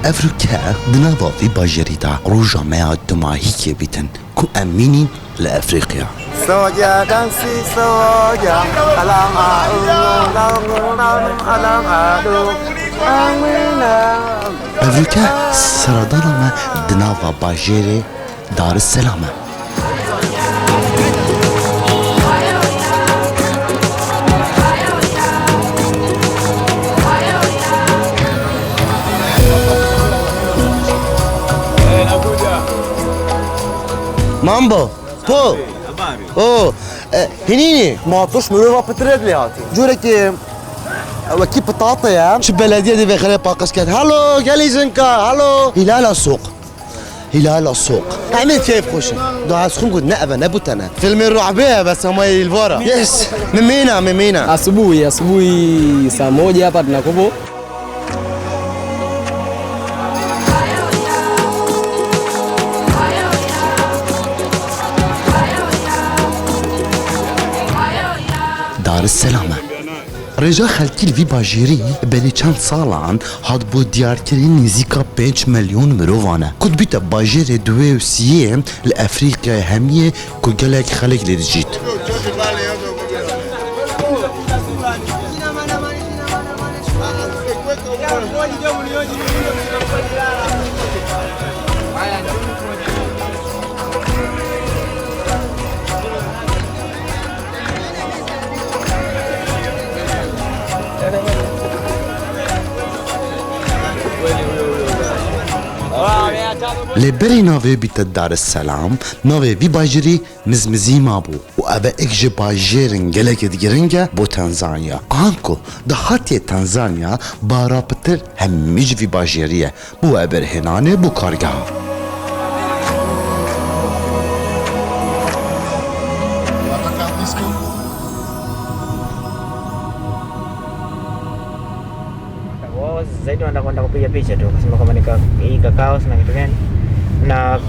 أفريقيا دنابا في باجريدا روجا ما دماهي كيبتن كو أمينين لأفريقيا سوجا دانسي سوجا ألام ألام أفريقيا سردانا دنابا باجري دار السلامة مامبو تو اوه هنيني ما توش مروا بترد لي هاتي جورك وكي بطاطا يا شو بلديه دي خلي باقس كات هالو قالي زنكا هالو هلال السوق هلال السوق عملت كيف خوش دو عسخون قد نأبا نبوتنا فيلم الرعبية بس هم الفورا يس من مينا asubuhi saa 1 hapa tunakupo دار السلامة رجا خلکی الوی باجیری بلی چند سالان هاد بو دیار کرین نزیکا 5 میلیون مروانه کد بیت باجیر دوی و سیه لأفریقیا همیه که گلک خلق لرجید لبری ناوی بیت دار السلام ناوی وی باجری مزمزی ما بو و اوه اکج باجرین گلک دیگرنگه بو تنزانیا آنکو ده هاتی تنزانیا بارا پتر همیج وی باجریه بو ابرهنانه بو کارگاه zaidi wanakwenda kupiga picha tu kusema kama hii kakao na kitu gani na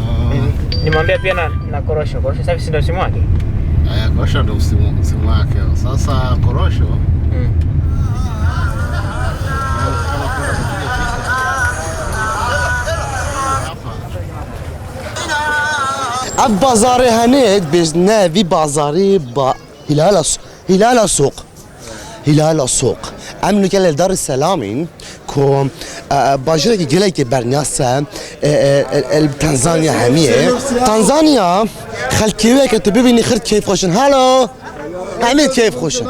nimwambia pia na korosho sasa si ndio simu yake korosho ndio simu yake sasa korosho بازاري هنيت بزنا في بازاري هلال السوق هلال السوق عملوا كلا دار السلامين كو باجري جليك برناسا تنزانيا هميه تنزانيا خلكيوه كتبيني خرت كيف خوشن هالو عملت كيف خوشن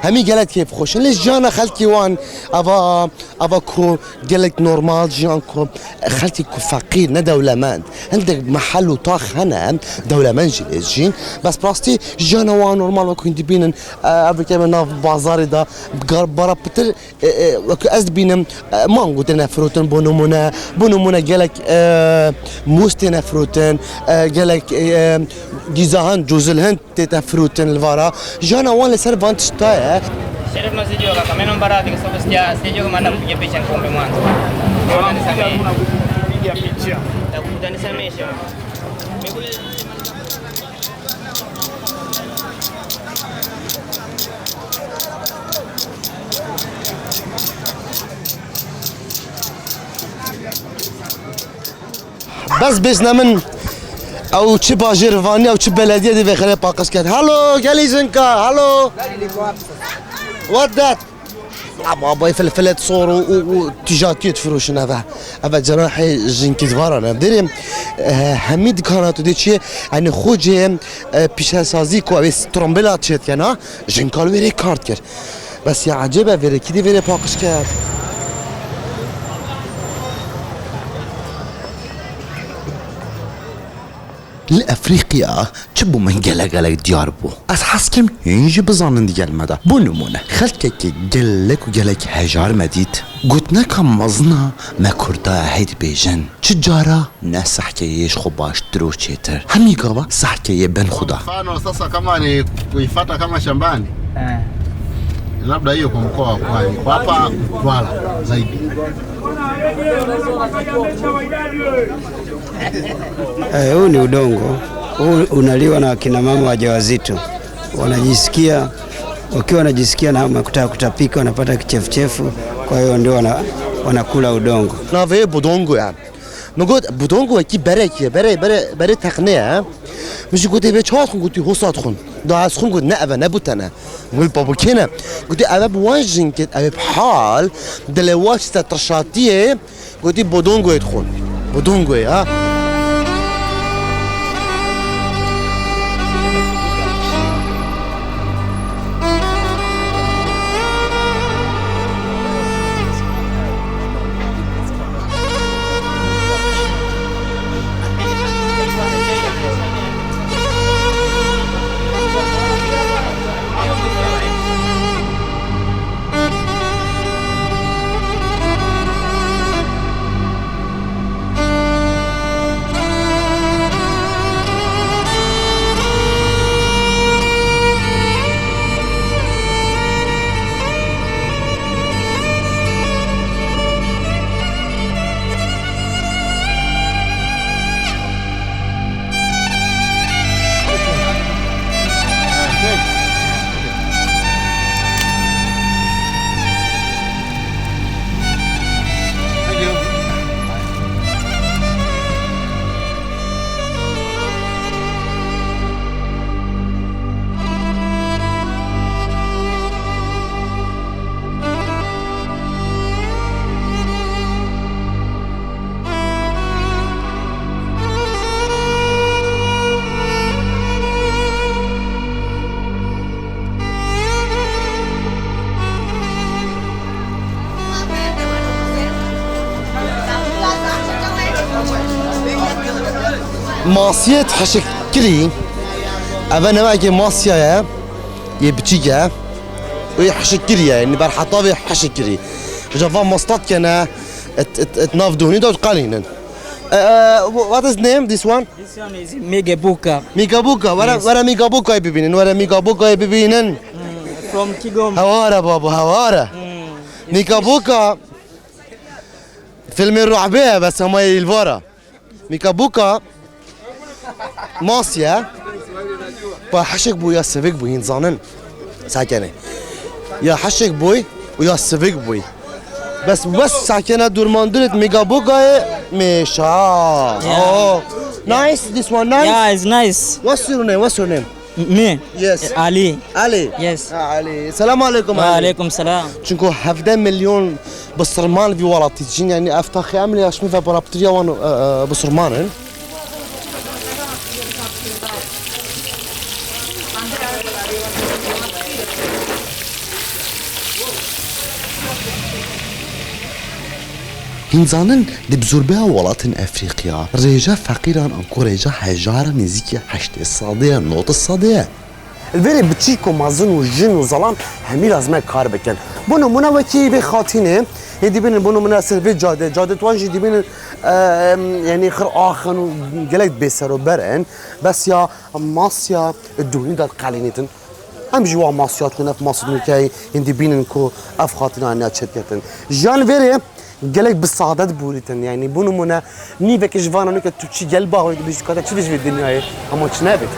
همي قالت كيف خوشن ليش جانا خالتي وان ابا كو قالت نورمال جان كو خالتي كو فقير ندولمند عندك محل وطاخ هنا دولمند جين بس براستي جانا وان نورمال وكنت تبين ابي كمان بازاري دا برا بتر از بينم مانغو تنفروتن بونمونا قالك موس تنفروتن قالك جيزاهن جوزلهن تنفروتن الفارا جانا وان لسر فانتش تايا Sheriff nasijua kaka mimi naomba radhi kwa sababu sijajua kama anda kupiga picha ngombe mwanzo. Naomba nisamehe. Kupiga picha. Utanisamehesha. بس بيسنا من او تشي باجير فاني او تشي بلديه دي بخلي باقس كات هالو قالي زنكا هالو وات ذات ابا فلفلات صور وتجاتيت فروشن هذا جراحي جنكي زفارنا دريم حميد كانت ديتشي يعني خوجي بيشا سازي كو بس ترومبلات شت كنا جنكال ويري كارت كر بس يا عجيبه ويري كدي ويري باقس كات لأفريقيا تشبو من جلا ديار بو از حسكم ينجي بزانن ديال مدى بو نمونه خلتك جلك وجلك هجار مديد قلتنا كم مزنا ما كردا هيد بيجن تجارة ناس حكايش خباش درو تشيتر همي قابا سحكاية بن خدا mfano sasa kama ni kuifuata kama shambani labda hiyo kwa mkoa wa Pwani kwa hapa Kwala zaidi huu ni udongo huu unaliwa na kina mama wajawazito wakiwa wanajisikia na kutaka kutapika wanapata kichefuchefu kwa hiyo ndio wanakula udongo. نافي بودونغو يعني نقول بودونغو كي بريك بري تقنية مش قلت بيتشات خون قلت هو صاد خون ده خون قلت نأبا نبوتنا نقول بابو كنا قلت أبا بواجن كت أبا بحال دلواج تترشاتيه قلت بودونغو يدخل بودونغو ها ماسية حشك كلي أبا نواجه ماسية يبتيجا ويحشك كلي يعني برحطابي حشك كلي جافا مصطاد كنا اتنافدوني دوت قالينا what is name this one This one is Megabuka ميكابوكا ورا ميكابوكا يبيبينن ورا ميكابوكا يبيبينن from Kigoma. هوارا بابا هوارا ميكابوكا فيلم الرعبية بس هما الفارا ميكابوكا ماسيا حشك بوي يا سيفيك بوي نزانن ساكنة يا حشك بوي ويا سيفيك بوي بس ساكنة دورماندرت ميكابوكا مشا oh nice this one nice Yeah, it's nice. what's your name Me? yes Ali. علي Yes. علي السلام عليكم علي Walaikum salam. چونکو 17 میلیون بسرمان في ولاتی جین یعنی افتخی عملی اشمی و برابطریا وان بسرمانن هنزانن دبزوربها ولاتن افريقيا ريجا فقيرا انكو ريجا حجارة نزيكي حشت الصادية نوت الصادية الفيري بتشيكو مازن وجن وظلام همي لازم كار بكن بونو منا وكي بخاطينه يدي بين بونو منا سلفي جاده توانجي دي بين يعني خر اخن وقلت بيسر وبرن بس يا ماسيا الدوني دات قالينتن ام جوا ماسيات كنا في مصر كاي يدي بين انكو افخاطنا انا شركتن جان فيري قالك بالسعادات بوريتن يعني بونو منا ني بك جوانا نك تشي قلبها ويدي بيش كذا تشوفش في الدنيا هي اما تشنابت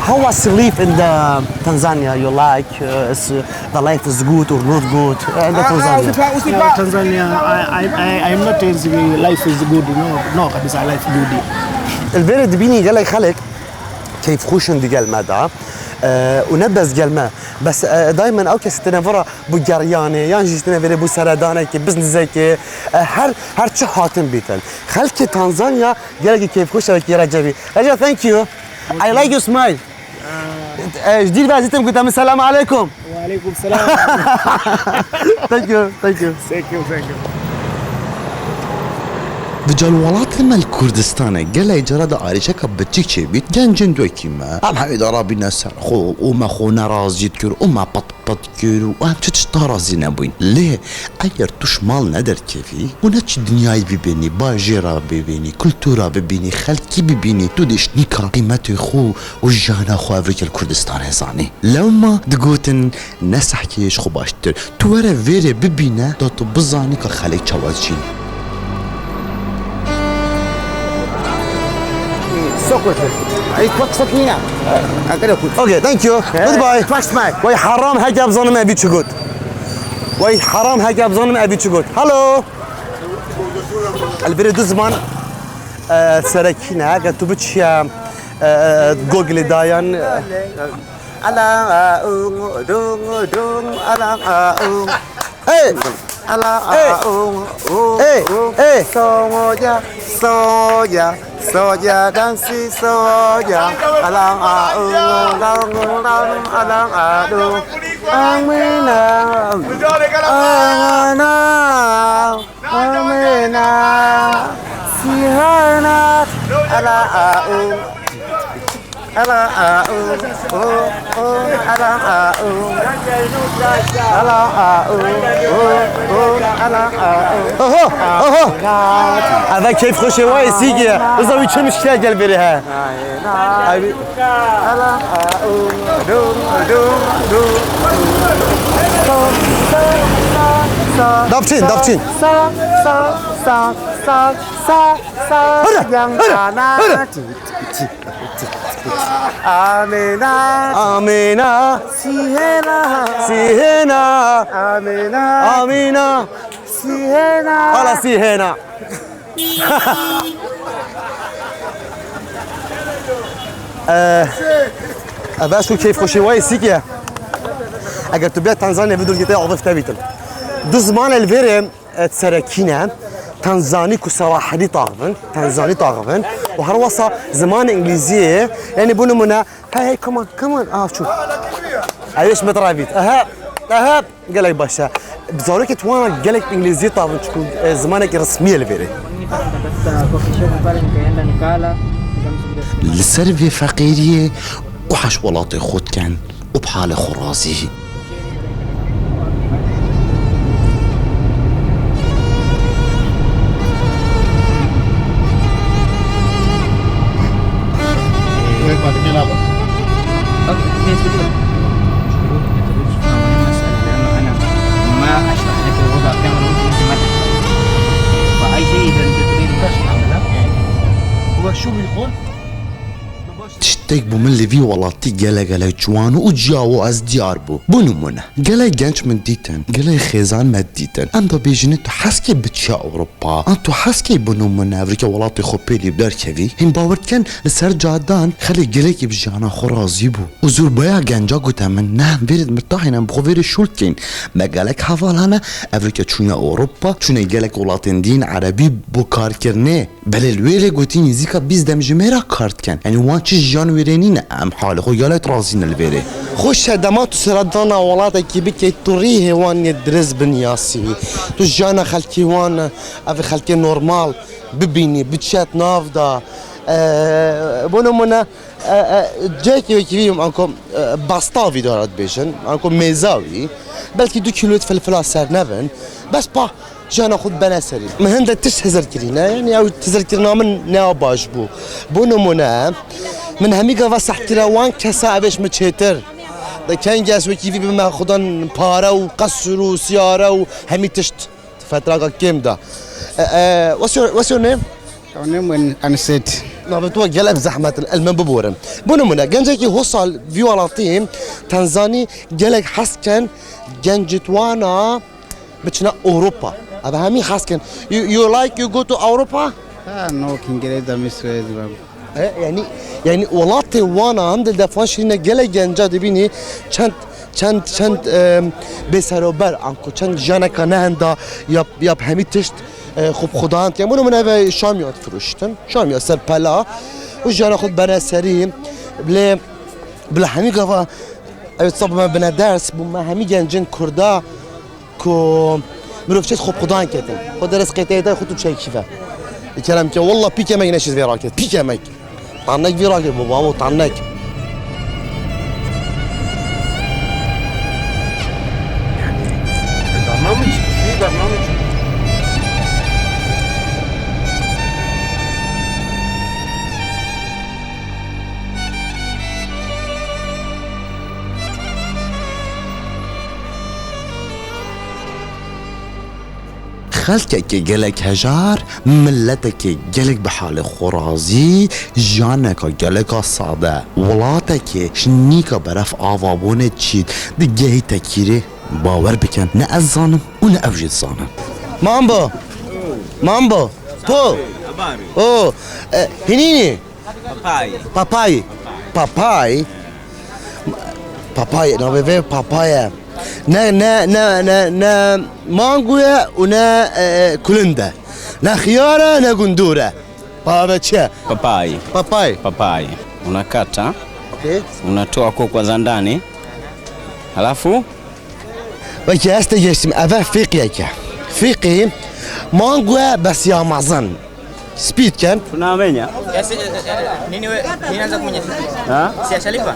how was the life in the Tanzania you like? The life is good or not good in the Tanzania? Tanzania, I'm not saying life is good, no, kabisa life good. البلد بيني قال لك خلق كيف خوشن دي قال مدى ونبز قال ما بس دائما او كستنا فرا بجريانه يعني جستنا فرا بو سردانه كي بزنس زي هر شي حاتم بيتن خلق تنزانيا قال لك كيف خوش كي رجبي رجب ثانك يو I like your smile جديد بقى زيتم قلت السلام عليكم وعليكم السلام. ثانك يو ثانك يو Thank you. في الولايات لما الكردستان قال لي جراد عارشة كبتشيك شي بيت جنجن دوي كيما ام هاي ربي ناس خو وما خونا رازي تكر وما بط كر وام تشتارازي نبوين ليه اگر توش مال ندر كيفي ونتش دنياي ببيني باجيرا ببيني كلتورا ببيني خلقي ببيني تو ديش نيكا قيمتي خو وجانا خو افريكا الكردستان هزاني لو ما دقوتن ناس حكيش خو باشتر تو ورا فيري ببينا داتو بزاني كخليك چوازجين اوكي ثانك يو جود باي وي حرام هكا بظن ابي تشغوت وي حرام هكا بظن ابي تشغوت هالو البريد زمان سركينا قلت بتش جوجل دايان ايه Soja dansi soja alang alang amina amina sihana ala ala هذا كيف خوش هواي سيجي وزاوي كم مشكلة قلبي ها دابتين آمينة سيهنا آمينة على سيهنا أباشو كيف خوشي واي سيكيا أجر تبيع تنزانيا بدو الجتاع عضف تابيتن دو زمان الفيرم تسركينا تنزاني كسواحلي تنزاني طاغفن وهروسا زمان انجليزيه يعني بونو منا هاي كمان شوف عايش مترافيت اها قال لك باشا بزورك توانا قال لك انجليزيه طاغفن تكون زمانك رسميه الفيري السرفي فقيرية وحش ولاطي خود كان وبحال خرازي تشتاق بو من لفي ولاتي قلا جوان وجاو از ديار بو بنمونه قلا جنش من ديتن قلا خيزان ما ديتن انتو بيجنتو حسكي بتشا اوروبا انتو حسكي بنمونه افريكا ولاتي خوبيلي بدار كفي هم باور كان لسر جادان خلي قلاكي بجانا خرازي بو وزور بايا جنجا قوتا من نهم بيرد مرتاحين بخو فيري شولكين ما قالك حفالهانا افريكا تشونا اوروبا تشونا قالك ولاتين دين عربي بو كار كرني بل الويلي قوتين يزيكا بيز دم جميرا كارت كان يعني وانش جان ويرينين ام حالي خو يالات رازين الفيري خوش دمات سردانا ولات كي بكي توريه وان يدرس بنياسي تو جانا خلكي وان افي خلكي نورمال ببيني بتشات نافدا بونو منا جاكي وكيفيهم انكم باستافي دارات بيشن انكم ميزاوي بلكي 2 كيلو فلفل سر نفن بس با جانا خود بناسري من هندا تشهزر كرينا يعني او تزر كرينا من ناو باش بو بونو منا من همي قفا سحترا وان كسا ابش متشتر دا كان جاس وكيفي بما خدان بارا وقصر وسيارة وهمي تشت فترة كيم دا what's your name؟ Our name when unsaid. لا بتوقع قلب زحمة المنبورم بونو منا جنجي وصل فيولاتيم تنزاني قالك حسكن جنجت وانا بتشنا اوروبا ابا همي حسكن you like you go to اوروبا No Kiingereza mimi siwezi babu. يعني ولاتي وانا عند الدفاش هنا قالك جنجا دبيني چند بسروبر انكو چند جانا كنهندا ياب همي تشت خوب خدان يعني بونو منا شاميات فروشتن شاميات سر بلا وجانا خود بنا سريم بلا همي قفا صاب ما بنا درس بما همي جنجن كردا كو مروفشت خوب خدان كتن خود درس قيتايدا خودو بشي كيفه الكلام كي والله بيكا ما ينشز في راكت بيكا ماك طعناك في راكت بابا طعناك برنامج في برنامج خلقك جلك هجار ملتك جلك بحال خرازي جانك جلك صعدة ولاتك شنيك برف آوابون تشيد دقيه تكيري باور بكن نه از زانم و نه اوجد زانم مامبو مامبو تو او هنيني باباي باباي باباي نوبي بابايا نا مانجويا ونا كولندا نا خيارة نا قندورة بابا تشا Papai unakata, اوكي unatoa kokwa za ndani, halafu بس استجسم افا فيقيا فيقي مانجويا بس يا معزن سبيد كان tunamenya Nini wewe? Ninaanza kumenya. ha Si ashalipa?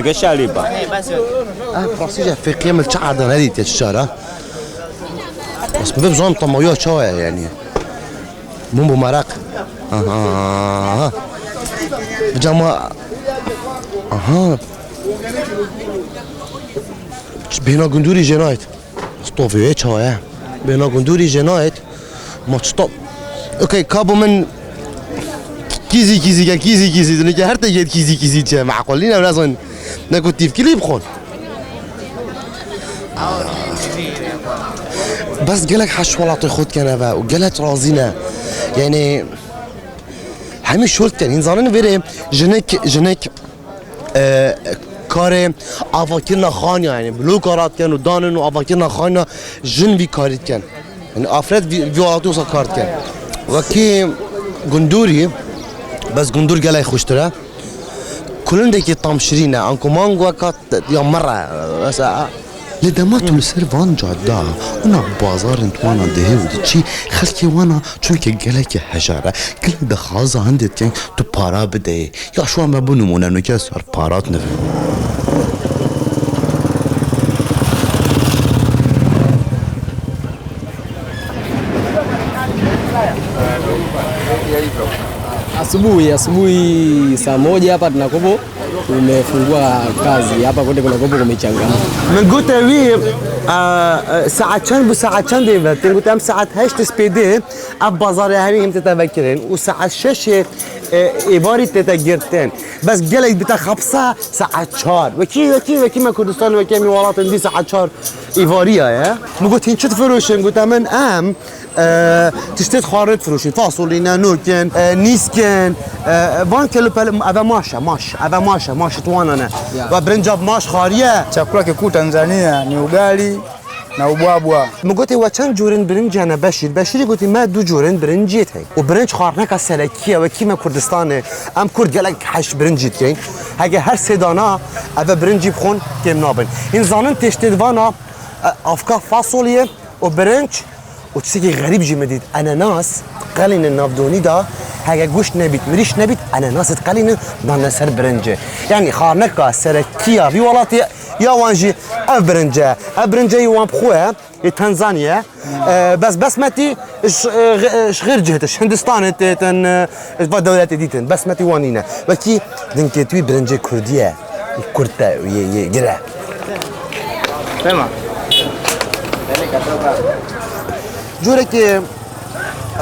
kesha lipa. Basi فرنسية فيقيا من تعادل هذه الشارع بس بفزون طمويو شوية يعني بومبو مرق بجامع بينا قندوري جنايت ستوفي ايش هو بينا قندوري جنايت ما تستوب اوكي كابو من كيزي دنيك هر تجد كيزي معقولين ولا اصلا نكو تفكيري بخون بس قالك حش ولا خود كنبا وقالت رازينا يعني همین شورت کن انسانان بره جنک کار آفاکرنا خانیا یعنی بلو کارات کن و دانن و آفاکرنا خانیا جن وی کاریت کن یعنی آفراد وی آتو سا کارت کن وکی گندوری بس گندور گلای خوشتره کلندکی تامشرینه انکو مانگو کات یا مره بس لدمات مسر وان جاده اونا بازار انتوانا دهه ودی چی خلکی وانا چون که گلک هجاره گل دخوازه هندید که تو پارا بده یا شو هم بنمونه نو که سر پارات نفه Asubuhi saa moja hapa tunakopo tumefungua kazi hapa, kote kuna kopo kumechangamka. من قلت وي ساعة كان بساعة كان ديفرتين قلت أم ساعة هاش تسبيدي أب بازار هني هم تتفكرين وساعة شش إبارة تتجرتين بس جلك بتخبصة ساعة شهر وكي ما كردستان وكي ميوالات دي ساعة شهر إيفارية يا قلت هين شت فروشين قلت من أم تشتت خارج فروشين فاصولينا نوكن نيسكن وان كلو بل أبا ماشا تواننا وبرنجاب ماش خارية chakula kikuu Tanzania ni ugali na ubwabwa. مقولتي وكان جورن برنج أنا بشير قلتي ما دو جورن برنجيت هي وبرنج خارنك السلكية وكيما كردستان أم كرد قالك حش برنجيت كين هاجي هر سدانا أبا برنجي بخون كم نابن إن زانن تشتدوانا أفكار فاصولية وبرنج وتسيكي غريب جمديد أناناس قالين النافدوني دا هاجي جوش نبيت مريش نبيت أناناس تقالين ضنا سر برنجة يعني خارنك السلكية في ولاتي يا وانجي أبرنجة يوان بخوها تنزانيا بس متي غير جهتش هندستان تن دولات ديتن بس متي وانينا وكي دنكتوي برنجة كردية كرتا يجرا Sema. جورك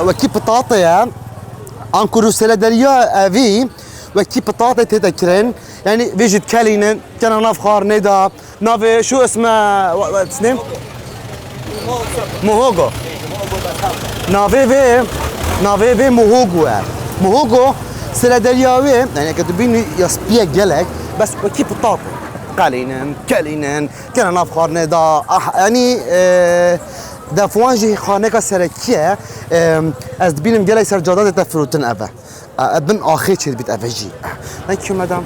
وكي بطاطا انكرو سلادريا افي وكي بطاطا تذكرين يعني فيجيت كالينن كان نافخار ندا نافي شو اسمه تسنيم موهوغو نافي في موهوغو سلادرياوي يعني كتبين يسبيا جلك بس وكي بطاطا كالينن كان نافخار ندا يعني دا فوانجي خانه سرکیه از بینم گلای سرجادات تفروتن اوه ابن آخر چید بیت اوه جی Thank you madam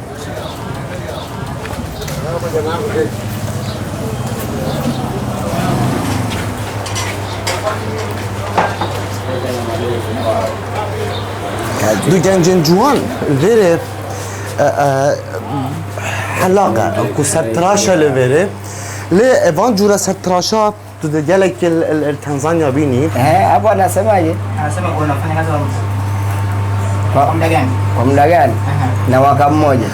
دو گنجن جوان ویره حلاقه انکو سرتراشا لویره لی اوان جورا سرتراشا تو جالك التنزانيا بيني Hapo anasemaje? Anasema unafanya kazi kwa muda gani? Kwa muda gani? Na mwaka mmoja.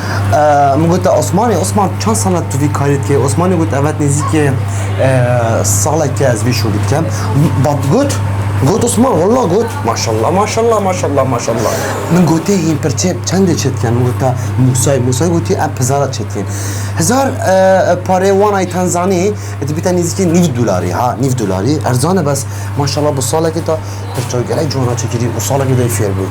قلت عثمان كان سنة في كاريتك عثماني قلت أبد نزيك صالة كاز في شو قلت كم بعد قلت قلت اسمع والله قلت ما شاء الله ما شاء الله ما شاء الله ما شاء الله من قلت هي برتب چند چتكن قلت موسى قلت اب هزار چتكن هزار پاره وانای تنزانی تبیتن نزدیک $9 ها $9 ارزانه بس ما شاء الله بالصاله كده برتو گله جونا چکیدی وصاله كده فیر بود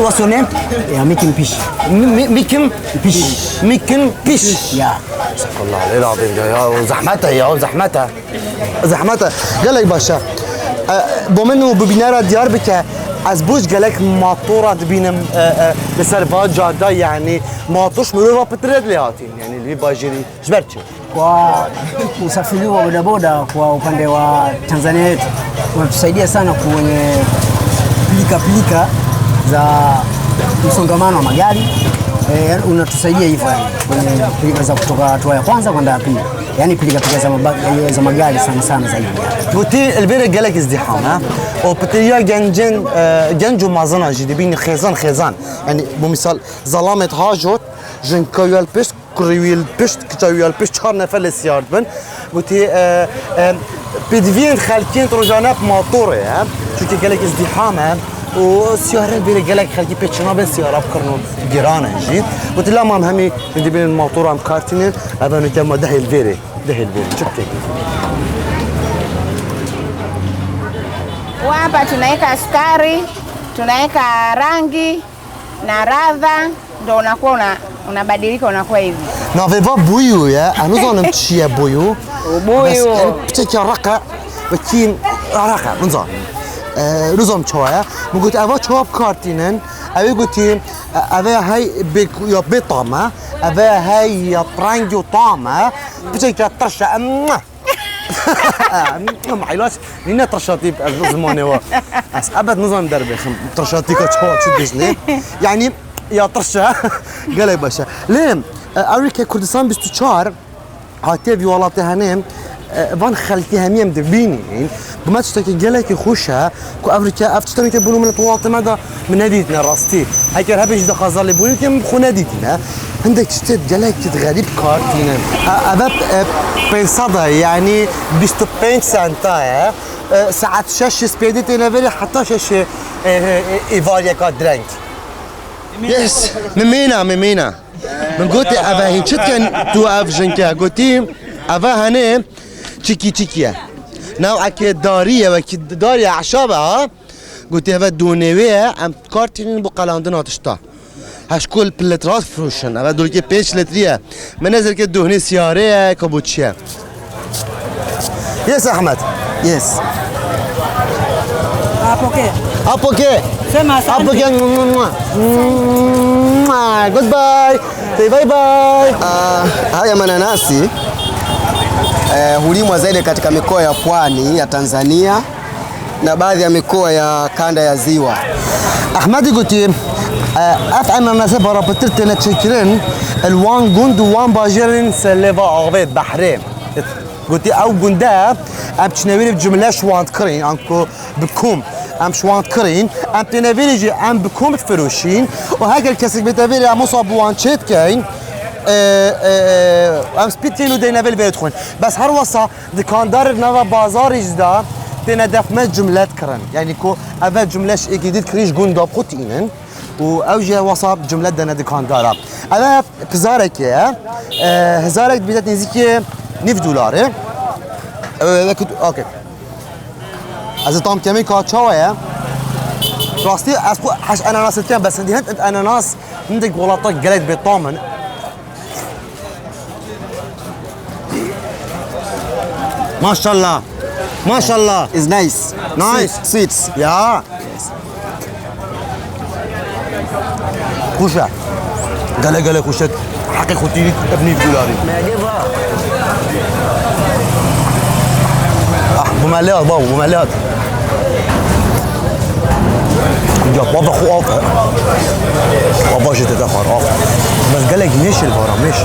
What's your name? Yeah, Mikin Pish. ممكن بيش Yeah. استغفر الله العلي العظيم يا زحمتها يا زحمتها قال لك باشا بومنو ببينارا ديار بك از بوش قالك ماطورة بينم لسرفات جادة يعني ماطوش مروفا بترد لياتين يعني اللي باجري جبرتشو Kwa usafiri wa bodaboda kwa upande wa Tanzania yetu unatusaidia sana kwenye pilika za msongamano wa magari. Unatusaidia hivyo yani kwenye pilika za kutoka hatua ya kwanza kwenda ya pili, yani pilika za magari sana zaidi. قلتي البيرة قالك ازدحام ها وبتريا جنجو مازنا جديبين خيزان يعني بمثال ظلامة هاجوت جن كويل بيست كرويل بيست كتاويل بيست 4 نفر للسيارة بن قلتي بدفين خالكين ترجعنا بماطورة ها شو قالك ازدحام ها والسيارة البيرة قالك خالكي بيتشنا بالسيارة بكرنو جيرانة جيت قلت لا مام همي ندبين الماطورة مكارتين أبا نتما دهي البيرة شفتي Hapa tunaweka sukari, tunaweka rangi na radha, ndio unakuwa unabadilika unakuwa hivi. N'avez pas bouillou ya, nous on aime chier bouillou. Bouillou. Peut-être raqa, وكين raqa نظام. نظام شوية. مقولت أبغى شواب كارتينن، أبغى قلتي أبغى هاي يا بطعمة، أبغى هاي يا برانجي وطعمة، بتجي ترشة معيلاش لينا ترشاتي زماني هو بس ابد نظام دربي ترشاتي كتشوت شدشني يعني يا ترشا قال لي باشا ليه امريكا كردستان 24 هاتي في ولاتي هنم فان خالتي هميم دبيني قمت تشتكي قال لك خوشها كو امريكا افتشتني تبونو من الطواطي ماذا من ناديتنا راستي هاي كان هبش دا خازر لي بوني كم خو ناديتنا عندك تشتت قال لك غريب كارتينا اباب بنصدا يعني 25 سنتا ساعات شاشه سبيدتي نافيري حتى شاشه ايفاليا كادرينك يس ممينا من قلت ابا هي كان تو افجنكا قلتي ابا هني تشيكيا نوعك داريه وكي داريه عشابه قلت ابا دونيويه ام كارتين بقلاندنا تشتا هشكل بلترات فروشن ابا دولكي 5 لتريه منزل كده دهني سياره كابوتشيا يس احمد يس ابوكي goodbye say bye bye. Haya mananasi hulimwa zaidi katika mikoa ya pwani ya Tanzania na baadhi ya mikoa ya kanda ya ziwa. Ahmad قلتي افعل الناس برابطت نتشكرين الوان جند وان باجرين سلفا عبيد بحرين قلتي او جندا ام تشناويل بجمله شوانت كرين انكو بكم ام شوانت كرين ام تنافيلي ام بكم تفروشين وهاك الكسك بتافيلي مصاب وان تشيت كاين ام سبيتينو دي نافيل بيدخل بس هروسا دكاندار نافا بازار جدا تنادف ما جملات كرن يعني كو افا جملاش جديد كريش جندا بروتينن واوجه وصاب جملات دنا دكاندارا انا بزارك يا هزارك بدات نزيك $9 اوكي از طعم كمي كاتشاويا راستي اسكو حش اناناس كان بس عندي هند اناناس عندك غلطات قلت بالطامن ما شاء الله ما شاء الله. It's nice. Nice. Sweets. يا كوشة قال كوشة حقي خوتي ابني دولاري بمليات بابا بمليات يا بابا خو اوف بابا جيت تاخر اوف بس قال لك مش البارا مش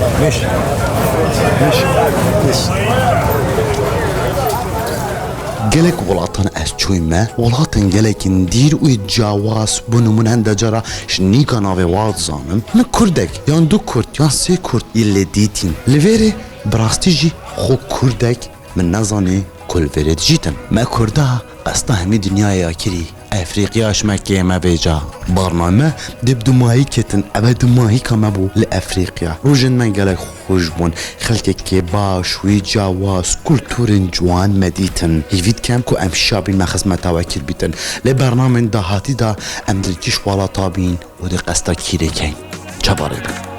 gelek وڵاتان ئەس چوویمە وڵاتن gelekên dîr û cawaz bûn min hende cara ji nîka navê wa dizanim min Kurdek yan du Kurd yan sê Kurd yên lê dîtîn li vêrê bi rastî jî xwe Kurdek min nezanê ku li vêrê dijîtin me Kurda qesta hemî dinyaya kirî Efrîqiya ji me kême vêca barname dib dimahî ketin ev dimahîka me bû li Efrîqiya rojên me gelek xweş bûn xelkekê baş wî cawaz kulturên ciwan me dîtin hîvî dikem ku em şabîn me xizmeta wekîl bîtin lê bernamên dahatî da em dilkîş walata bîn û di qesta kîrêkeyn çabarê bin